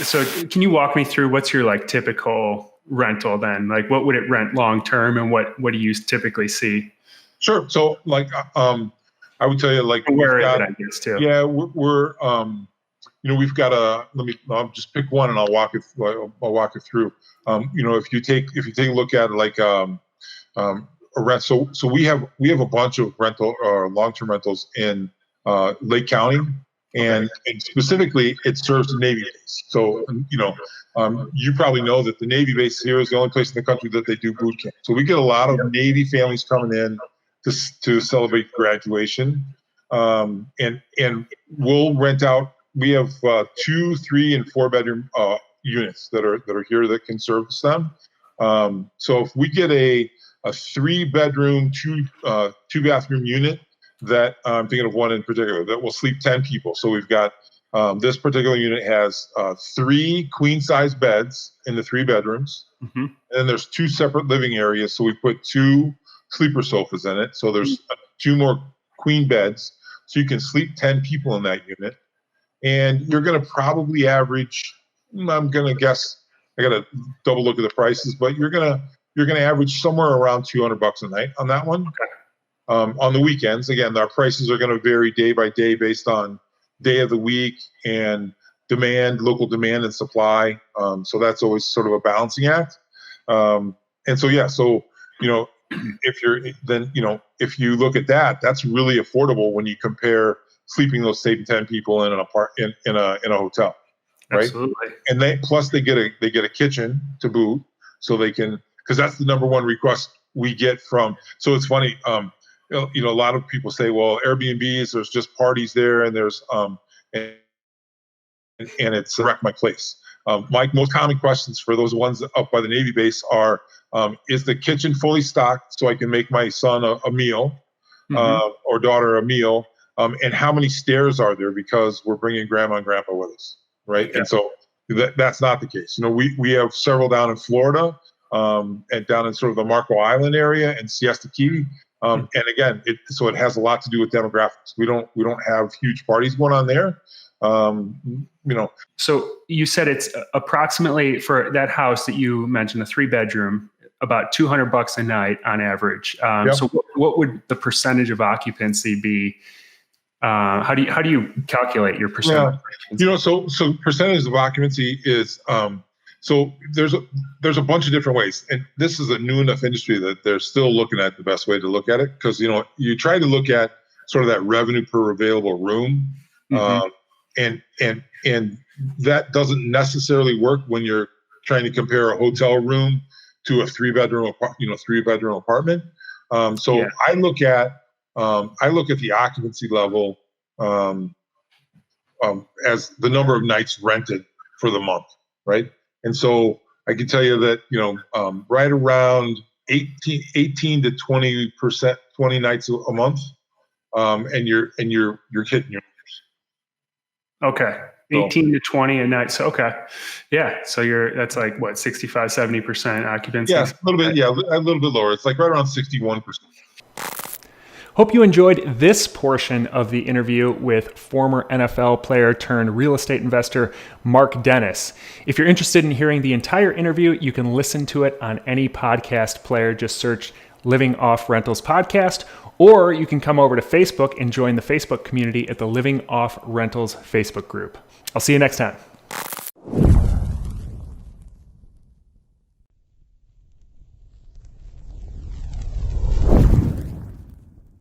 So can you walk me through what's your like typical rental then? Like what would it rent long term, and what do you typically see? Sure. So like I would tell you like And where is it, I guess, too? Yeah, we're we've got I'll just pick one and I'll walk it through. If you take a look at like a rent, so we have a bunch of rental long-term rentals in Lake County, and specifically it serves the Navy base. So you probably know that the Navy base here is the only place in the country that they do boot camp. So we get a lot of Navy families coming in to celebrate graduation, and we'll rent out. We have 2, 3, and 4 bedroom units that are here that can service them. So if we get a 3 bedroom, 2 bathroom unit, that I'm thinking of one in particular that will sleep 10 people. So we've got this particular unit has 3 queen size beds in the 3 bedrooms, and then there's 2 separate living areas. So we put 2 sleeper sofas in it. So there's 2 more queen beds, so you can sleep 10 people in that unit. And you're going to probably average, I'm going to guess, I got to double look at the prices, but you're going to average somewhere around $200 a night on that one. On the weekends, again, our prices are going to vary day by day based on day of the week and demand, local demand and supply. So that's always sort of a balancing act. And so, if you look at that, that's really affordable when you compare sleeping those same 10 people in a hotel, right? Absolutely. And they get a kitchen to boot, so they can, because that's the number one request we get from. So it's funny, a lot of people say, well, Airbnbs, there's just parties there, and there's and it's wreck my place. My most common questions for those ones up by the Navy base are, is the kitchen fully stocked so I can make my son a meal, or daughter a meal? And how many stairs are there, because we're bringing grandma and grandpa with us, right? Yeah. And so that's not the case. We have several down in Florida, and down in sort of the Marco Island area and Siesta Key. And again, it has a lot to do with demographics. We don't have huge parties going on there. So you said it's approximately, for that house that you mentioned, a 3 bedroom, about $200 a night on average. So what would the percentage of occupancy be? How do you calculate your percentage? Yeah. So percentage of occupancy is, so there's a bunch of different ways, and this is a new enough industry that they're still looking at the best way to look at it, because you try to look at sort of that revenue per available room, and that doesn't necessarily work when you're trying to compare a hotel room to a 3 bedroom apartment. I look at the occupancy level as the number of nights rented for the month, right? And so I can tell you that right around 18 to 20%, 20 nights a month, and you're hitting your numbers. Okay. 18 to 20 a night. So, okay. Yeah. So that's like what, 65, 70% occupancy? Yeah, a little bit lower. It's like right around 61%. Hope you enjoyed this portion of the interview with former NFL player turned real estate investor, Mark Dennis. If you're interested in hearing the entire interview, you can listen to it on any podcast player. Just search Living Off Rentals Podcast, or you can come over to Facebook and join the Facebook community at the Living Off Rentals Facebook group. I'll see you next time.